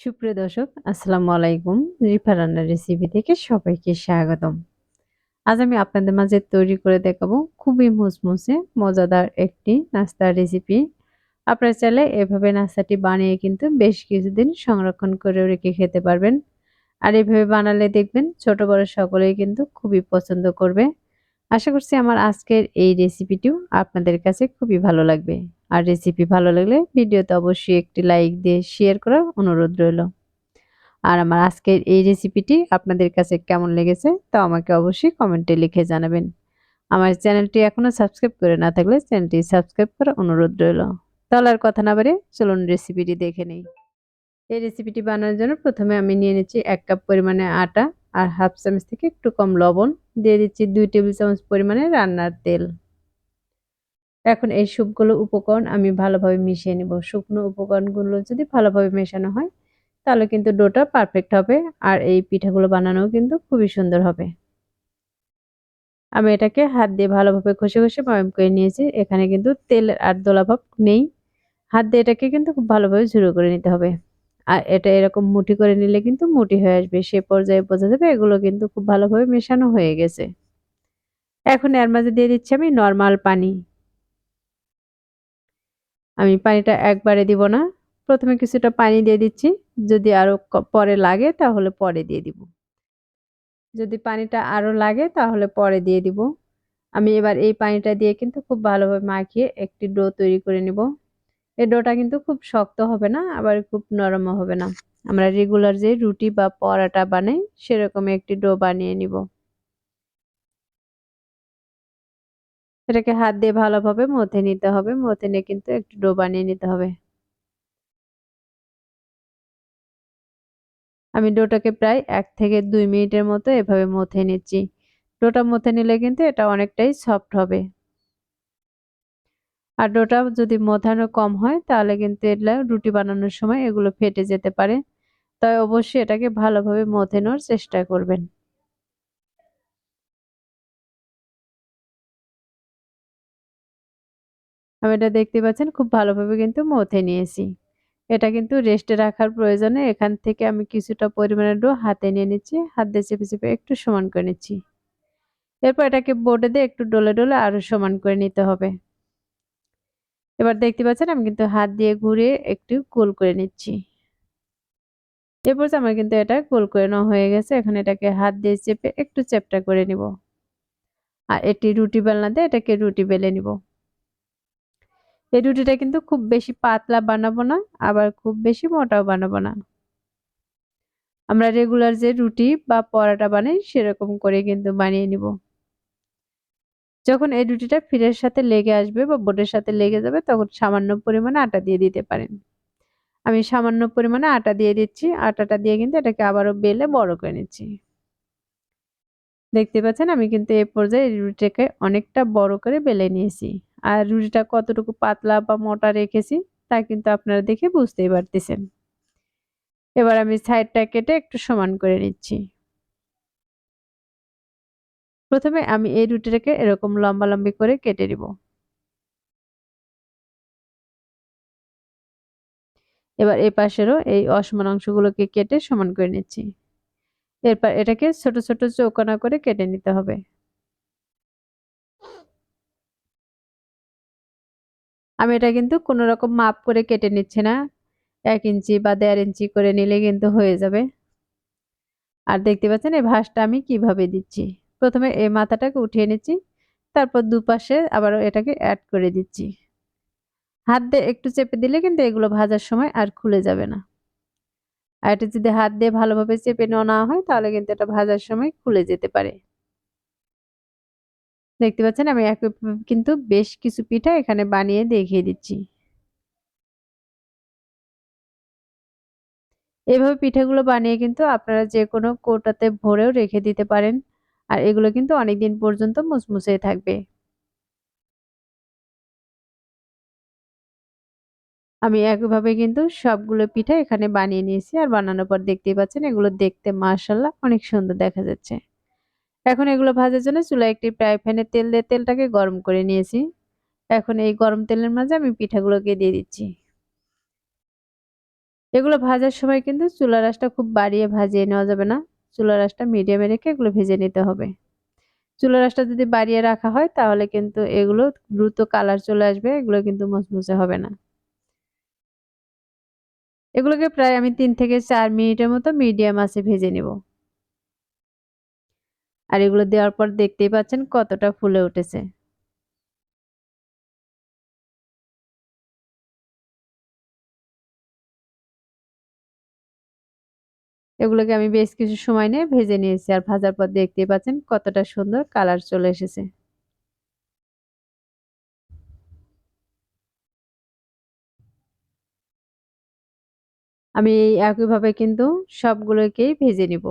সুপ্রিয় দর্শক, আসসালামু আলাইকুম। রিফা রান্নার রেসিপি থেকে সবাইকে স্বাগতম। আজ আমি আপনাদের মাঝে তৈরি করে দেখাবো খুবই মুসমুসে মজাদার একটি নাস্তার রেসিপি। আপনারা চাইলে এভাবে নাস্তাটি বানিয়ে কিন্তু বেশ কিছুদিন সংরক্ষণ করে রেখে খেতে পারবেন। আর এভাবে বানালে দেখবেন ছোট বড় সকলেই কিন্তু খুবই পছন্দ করবে। আশা করছি আমার আজকের এই রেসিপিটিও আপনাদের কাছে খুবই ভালো লাগবে। আর রেসিপি ভালো লাগলে ভিডিওতে অবশ্যই একটি লাইক দিয়ে শেয়ার করার অনুরোধ রইল। আর আমার আজকের এই রেসিপিটি আপনাদের কাছে কেমন লেগেছে তা আমাকে অবশ্যই কমেন্টে লিখে জানাবেন। আমার চ্যানেলটি এখনো সাবস্ক্রাইব করে না থাকলে চ্যানেলটি সাবস্ক্রাইব করার অনুরোধ রইল। তাহলে আর কথা না বাড়িয়ে চলুন রেসিপিটি দেখে নেই। এই রেসিপিটি বানানোর জন্য প্রথমে আমি নিয়ে নিচ্ছি 1 কাপ পরিমাণে আটা আর হাফ চামচ থেকে একটু কম লবণ, দিয়ে দিচ্ছি 2 টেবিল চামচ পরিমাণে রান্নার তেল। এখন এই সবগুলো উপকরণ আমি ভালোভাবে মিশিয়ে নেব। শুকনো উপকরণগুলো যদি ভালোভাবে মেশানো হয় তাহলে কিন্তু ডোটা পারফেক্ট হবে আর এই পিঠাগুলো বানানোও কিন্তু খুবই সুন্দর হবে। আমি এটাকে হাত দিয়ে ভালোভাবে ঘষে ময়াম করে নিয়েছি। এখানে কিন্তু তেলের আর দোলাভাব নেই। হাত দিয়ে এটাকে কিন্তু খুব ভালোভাবে ঝুরো করে নিতে হবে। আর এটা এরকম মুঠি করে নিলে কিন্তু মুঠি হয়ে আসবে। সে পর্যায়ে বোঝা যাবে এগুলো কিন্তু খুব ভালোভাবে মেশানো হয়ে গেছে। এখন এর মাঝে দিয়ে দিচ্ছি আমি নরমাল পানি। আমি পানিটা একবারে দিব না। প্রথমে কিছুটা পানি দিয়ে দিচ্ছি। যদি আরো পরে লাগে তাহলে পরে দিয়ে দিব। যদি পানিটা আরো লাগে তাহলে পরে দিয়ে দিব। আমি এবার এই পানিটা দিয়ে কিন্তু খুব ভালোভাবে মাখিয়ে একটি ডো তৈরি করে নিব। এই ডোটা কিন্তু খুব শক্ত হবে না, আবার খুব নরমও হবে না। আমরা রেগুলার যে রুটি বা পরাটা বানাই সেরকম একটি ডো বানিয়ে নিব। এটাকে হাত দিয়ে ভালোভাবে মথে নিতে হবে। মথে নিয়ে কিন্তু একটু ডো বানিয়ে নিতে হবে। আমি ডোটাকে প্রায় 1 থেকে 2 মিনিটের মতো এভাবে মথে নিচ্ছি। ডোটা মথে নিলে কিন্তু এটা অনেকটাই সফট হবে। আর ডোটা যদি মথানো কম হয় তাহলে কিন্তু এগুলা রুটি বানানোর সময় এগুলো ফেটে যেতে পারে। তাই অবশ্যই এটাকে ভালোভাবে মথে নেওয়ার চেষ্টা করবেন। আমি এটা দেখতে পাচ্ছেন খুব ভালোভাবে কিন্তু মথে নিয়েছি। এটা কিন্তু রেস্টে রাখার প্রয়োজনে এখান থেকে আমি কিছুটা পরিমাণে ডো হাতে নিয়ে নিচ্ছি। হাত দিয়ে চেপে একটু সমান করে নিচ্ছি। এরপর এটাকে বোর্ডে দিয়ে একটু ডলে আরো সমান করে নিতে হবে। এবার দেখতে পাচ্ছেন আমি কিন্তু হাত দিয়ে ঘুরিয়ে একটু গোল করে নিচ্ছি। এরপর আমার কিন্তু এটা গোল করে নেওয়া হয়ে গেছে। এখন এটাকে হাত দিয়ে চেপে একটু চ্যাপ্টা করে নিব। আর এটি রুটি বেলনা দিয়ে এটাকে রুটি বেলে নিব। এই রুটিটা কিন্তু খুব বেশি পাতলা বানাবো না, আবার খুব বেশি মোটাও বানাবো না। আমরা রেগুলার যে রুটি বা পরাটা বানাই সেরকম করে কিন্তু বানিয়ে নিব। যখন এই রুটিটা ফিরের সাথে লেগে আসবে বা বোর্ডের সাথে লেগে যাবে তখন সামান্য পরিমাণে আটা দিয়ে দিতে পারেন। আমি সামান্য পরিমাণে আটা দিয়ে দিচ্ছি। আটাটা দিয়ে কিন্তু এটাকে আবারও বেলে বড় করে নিচ্ছি। দেখতে পাচ্ছেন আমি কিন্তু এই পর্যায়ে রুটিটাকে অনেকটা বড় করে বেলে নিয়েছি। আর রুটিটা কতটুকু পাতলা বা মোটা রেখেছি তা কিন্তু আপনারা দেখে বুঝতেই পারতেছেন। এবার আমি সাইডটা কেটে একটু সমান করে নিচ্ছি। প্রথমে আমি এই রুটিটাকে এরকম লম্বালম্বি করে কেটে নিব। এবার এই পাশেরও এই অসমান অংশগুলোকে কেটে সমান করে নিচ্ছি। এরপর এটাকে ছোট ছোট চৌকোনা করে কেটে নিতে হবে। আমি এটা কিন্তু কোনো রকম মাপ করে কেটে নিচ্ছি না। 1 ইঞ্চি বা 1.5 ইঞ্চি করে নিলে কিন্তু হয়ে যাবে। আর দেখতে পাচ্ছেন এই ভাঁজটা আমি কিভাবে দিচ্ছি। প্রথমে এই মাথাটাকে উঠিয়ে নিচ্ছি। তারপর দুপাশে আবারও এটাকে এড করে দিচ্ছি। হাত দিয়ে একটু চেপে দিলে কিন্তু এগুলো ভাজার সময় আর খুলে যাবে না। আর এটা যদি হাত দিয়ে ভালোভাবে চেপে নেওয়া হয় তাহলে কিন্তু এটা ভাজার সময় খুলে যেতে পারে। দেখতে পাচ্ছেন আমি একইভাবে কিন্তু বেশ কিছু পিঠা এখানে বানিয়ে দেখিয়ে দিচ্ছি। এভাবে পিঠাগুলো বানিয়ে কিন্তু আপনারা যেকোনো কৌটাতে ভরেও রেখে দিতে পারেন। আর এগুলো কিন্তু অনেকদিন পর্যন্ত মুচমুচে থাকবে। আমি একইভাবে কিন্তু সবগুলো পিঠা এখানে বানিয়ে নিয়েছি। আর বানানোর পর দেখতেই পাচ্ছেন এগুলো দেখতে মাশাআল্লাহ অনেক সুন্দর দেখা যাচ্ছে। এখন এগুলো ভাজার জন্য চুলায় একটি ফ্রাই প্যানে তেল দিয়ে তেলটাকে গরম করে নিয়েছি। এখন এই গরম তেলের মাঝে আমি পিঠাগুলোকে দিয়ে দিচ্ছি। এগুলো ভাজার সময় কিন্তু চুলার আঁচটা খুব বাড়িয়ে ভাজিয়ে নেওয়া যাবে না। চুলার আঁচটা মিডিয়ামে রেখে এগুলো ভেজে নিতে হবে। চুলার আঁচটা যদি বাড়িয়ে রাখা হয় তাহলে কিন্তু এগুলো দ্রুত কালার চলে আসবে। এগুলো কিন্তু মুচমুচে হবে না। এগুলোকে প্রায় আমি ৩ থেকে ৪ মিনিটের মতো মিডিয়াম আঁচে ভেজে নিব। আর এগুলো দেওয়ার পর দেখতেই পাচ্ছেন কতটা ফুলে উঠেছে। এগুলোকে আমি বেশ কিছু সময় নিয়ে ভেজে নিয়েছি। আর ভাজার পর দেখতেই পাচ্ছেন কতটা সুন্দর কালার চলে এসেছে। আমি এই একইভাবে কিন্তু সবগুলোকেই ভেজে নিব।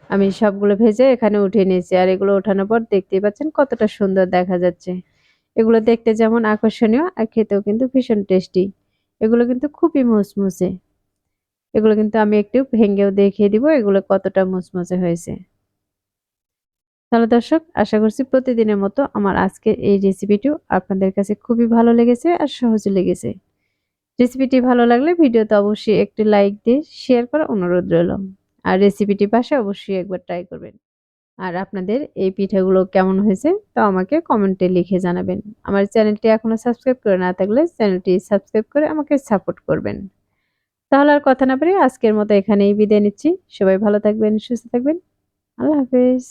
আমি সবগুলো ভেজে এখানে উঠিয়ে নিয়েছি। আর এগুলো ওঠানোর পর দেখতেই পাচ্ছেন কতটা সুন্দর দেখা যাচ্ছে। এগুলো দেখতে যেমন আকর্ষণীয় আর খেতেও কিন্তু ভীষণ টেস্টি। এগুলো কিন্তু খুবই মুচমুচে। এগুলো কিন্তু আমি একটু ভেঙেও দেখিয়ে দিব এগুলো কতটা মুচমুচে হয়েছে। তাহলে দর্শক আশা করছি প্রতিদিনের মতো আমার আজকের এই রেসিপিটিও আপনাদের কাছে খুবই ভালো লেগেছে আর সহজে লেগেছে। রেসিপিটি ভালো লাগলে ভিডিওতে অবশ্যই একটি লাইক দিয়ে শেয়ার করার অনুরোধ রইল। আর রেসিপিটি বাসায় অবশ্যই একবার ট্রাই করবেন। আর আপনাদের এই পিঠাগুলো কেমন হয়েছে তা আমাকে কমেন্টে লিখে জানাবেন। আমার চ্যানেলটি এখনো সাবস্ক্রাইব করে না থাকলে চ্যানেলটি সাবস্ক্রাইব করে আমাকে সাপোর্ট করবেন। তাহলে আর কথা না বাড়িয়ে আজকের মতো এখানেই বিদায় নিচ্ছি। সবাই ভালো থাকবেন, সুস্থ থাকবেন। আল্লাহ হাফেজ।